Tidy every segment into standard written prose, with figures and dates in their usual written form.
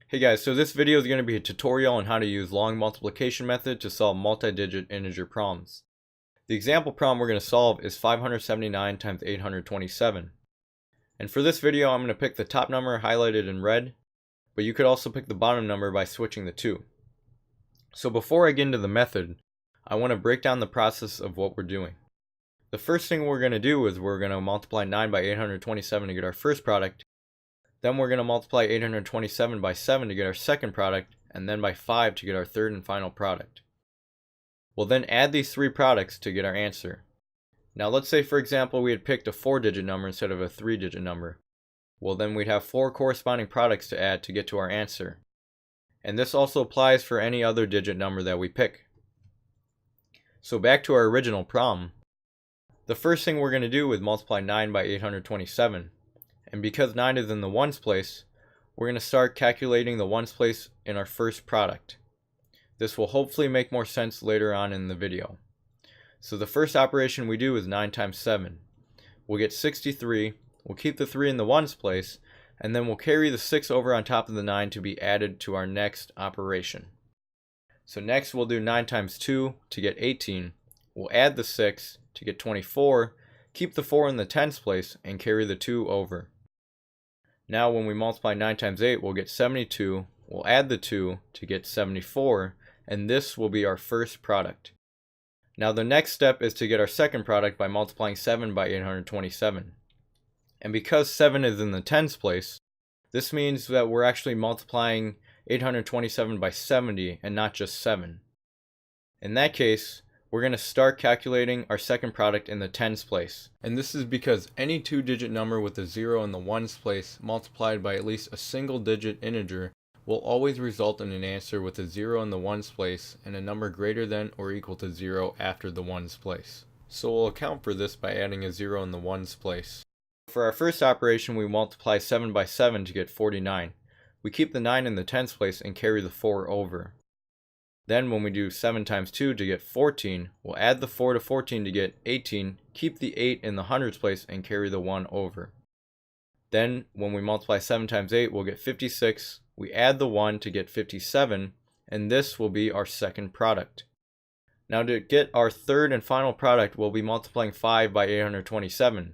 Hey guys, so this video is going to be a tutorial on how to use long multiplication method to solve multi-digit integer problems. The example problem we're going to solve is 579 times 827. And for this video I'm going to pick the top number highlighted in red, but you could also pick the bottom number by switching the two. So before I get into the method, I want to break down the process of what we're doing. The first thing we're going to do is we're going to multiply 9 by 827 to get our first product. Then we're going to multiply 827 by 7 to get our second product, and then by 5 to get our third and final product. We'll then add these three products to get our answer. Now let's say for example we had picked a 4-digit number instead of a 3-digit number. Well, then we'd have 4 corresponding products to add to get to our answer. And this also applies for any other digit number that we pick. So back to our original problem. The first thing we're going to do is multiply 9 by 827. And because 9 is in the ones place, we're going to start calculating the ones place in our first product. This will hopefully make more sense later on in the video. So the first operation we do is 9 times 7. We'll get 63, we'll keep the 3 in the ones place, and then we'll carry the 6 over on top of the 9 to be added to our next operation. So next we'll do 9 times 2 to get 18. We'll add the 6 to get 24, keep the 4 in the tens place, and carry the 2 over. Now when we multiply 9 times 8, we'll get 72, we'll add the 2 to get 74, and this will be our first product. Now the next step is to get our second product by multiplying 7 by 827. And because 7 is in the tens place, this means that we're actually multiplying 827 by 70 and not just 7. In that case, we're going to start calculating our second product in the tens place. And this is because any 2-digit number with a 0 in the ones place multiplied by at least a single digit integer will always result in an answer with a 0 in the ones place and a number greater than or equal to 0 after the ones place. So we'll account for this by adding a 0 in the ones place. For our first operation, we multiply 7 by 7 to get 49. We keep the 9 in the tens place and carry the 4 over. Then when we do 7 times 2 to get 14, we'll add the 4 to 14 to get 18, keep the 8 in the hundreds place, and carry the 1 over. Then when we multiply 7 times 8, we'll get 56, we add the 1 to get 57, and this will be our second product. Now to get our third and final product, we'll be multiplying 5 by 827.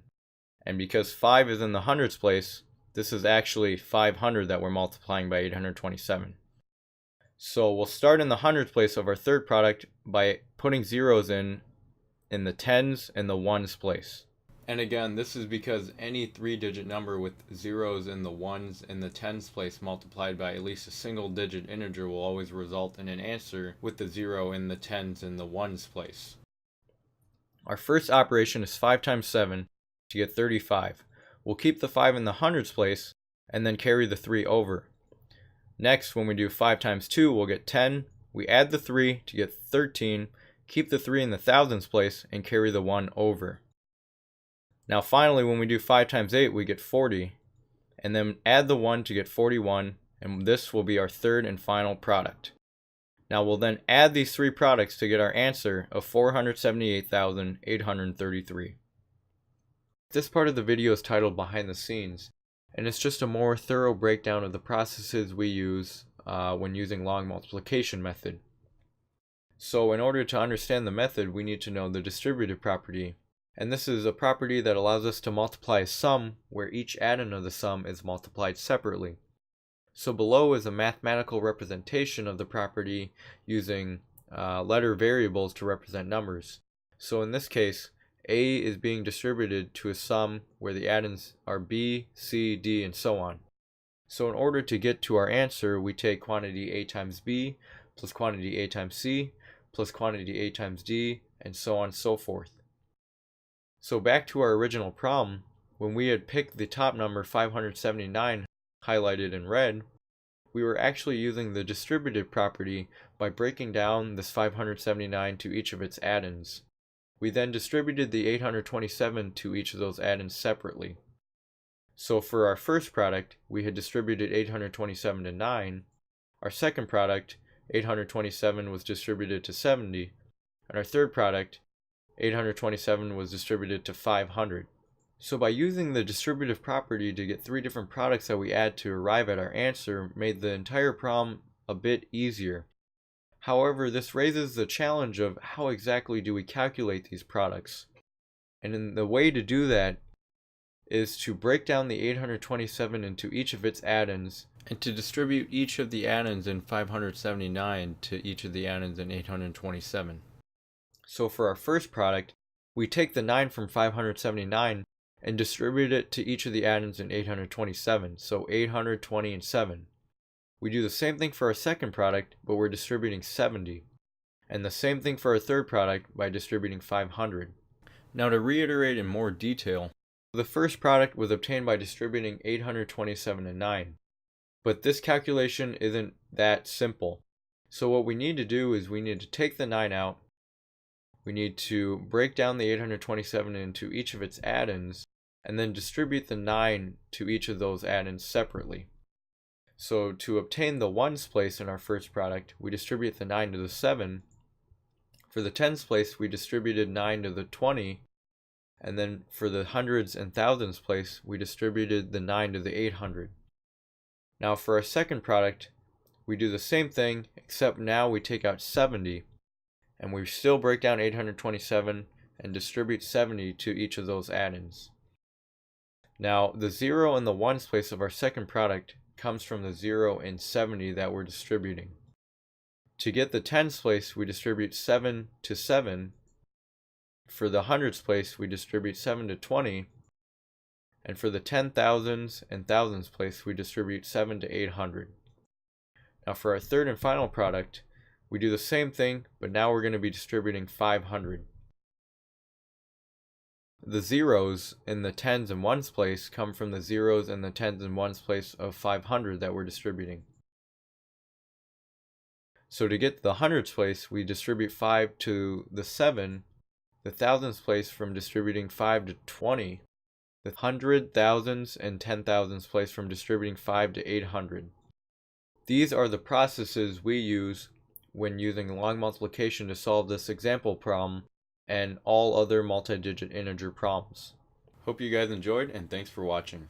And because 5 is in the hundreds place, this is actually 500 that we're multiplying by 827. So we'll start in the hundreds place of our third product by putting zeros in the tens and the ones place. And again, this is because any 3-digit number with zeros in the ones and the tens place multiplied by at least a single digit integer will always result in an answer with the 0 in the tens and the ones place. Our first operation is 5 times 7 to get 35. We'll keep the 5 in the hundreds place and then carry the 3 over. Next, when we do 5 times 2, we'll get 10. We add the 3 to get 13, keep the 3 in the thousands place, and carry the 1 over. Now finally, when we do 5 times 8, we get 40, and then add the 1 to get 41, and this will be our third and final product. Now we'll then add these three products to get our answer of 478,833. This part of the video is titled Behind the Scenes, and it's just a more thorough breakdown of the processes we use when using long multiplication method. So in order to understand the method, we need to know the distributive property, and this is a property that allows us to multiply a sum where each addend of the sum is multiplied separately. So below is a mathematical representation of the property using letter variables to represent numbers. So in this case, A is being distributed to a sum where the addends are B, C, D, and so on. So in order to get to our answer, we take quantity A times B plus quantity A times C plus quantity A times D, and so on and so forth. So back to our original problem, when we had picked the top number 579 highlighted in red, we were actually using the distributive property by breaking down this 579 to each of its addends. We then distributed the 827 to each of those addends separately. So for our first product, we had distributed 827 to 9. Our second product, 827 was distributed to 70. And our third product, 827 was distributed to 500. So by using the distributive property to get three different products that we add to arrive at our answer made the entire problem a bit easier. However, this raises the challenge of how exactly do we calculate these products? And the way to do that is to break down the 827 into each of its addends and to distribute each of the addends in 579 to each of the addends in 827. So for our first product, we take the 9 from 579 and distribute it to each of the addends in 827, so 820 and 7. We do the same thing for our second product, but we're distributing 70. And the same thing for our third product by distributing 500. Now to reiterate in more detail, the first product was obtained by distributing 827 and 9. But this calculation isn't that simple. So what we need to do is we need to take the 9 out. We need to break down the 827 into each of its addends and then distribute the 9 to each of those addends separately. So to obtain the ones place in our first product, we distribute the 9 to the 7. For the tens place, we distributed 9 to the 20. And then for the hundreds and thousands place, we distributed the 9 to the 800. Now for our second product, we do the same thing, except now we take out 70. And we still break down 827 and distribute 70 to each of those addends. Now the 0 in the ones place of our second product comes from the 0 and 70 that we're distributing. To get the tens place, we distribute 7 to 7. For the hundreds place, we distribute 7 to 20. And for the 10,000s and thousands place, we distribute 7 to 800. Now for our third and final product, we do the same thing, but now we're going to be distributing 500. The zeros in the tens and ones place come from the zeros in the tens and ones place of 500 that we're distributing. So to get the hundreds place, we distribute 5 to the 7, the thousands place from distributing 5 to 20, the hundred, thousands, and 10,000s place from distributing 5 to 800. These are the processes we use when using long multiplication to solve this example problem and all other multi-digit integer problems. Hope you guys enjoyed, and thanks for watching.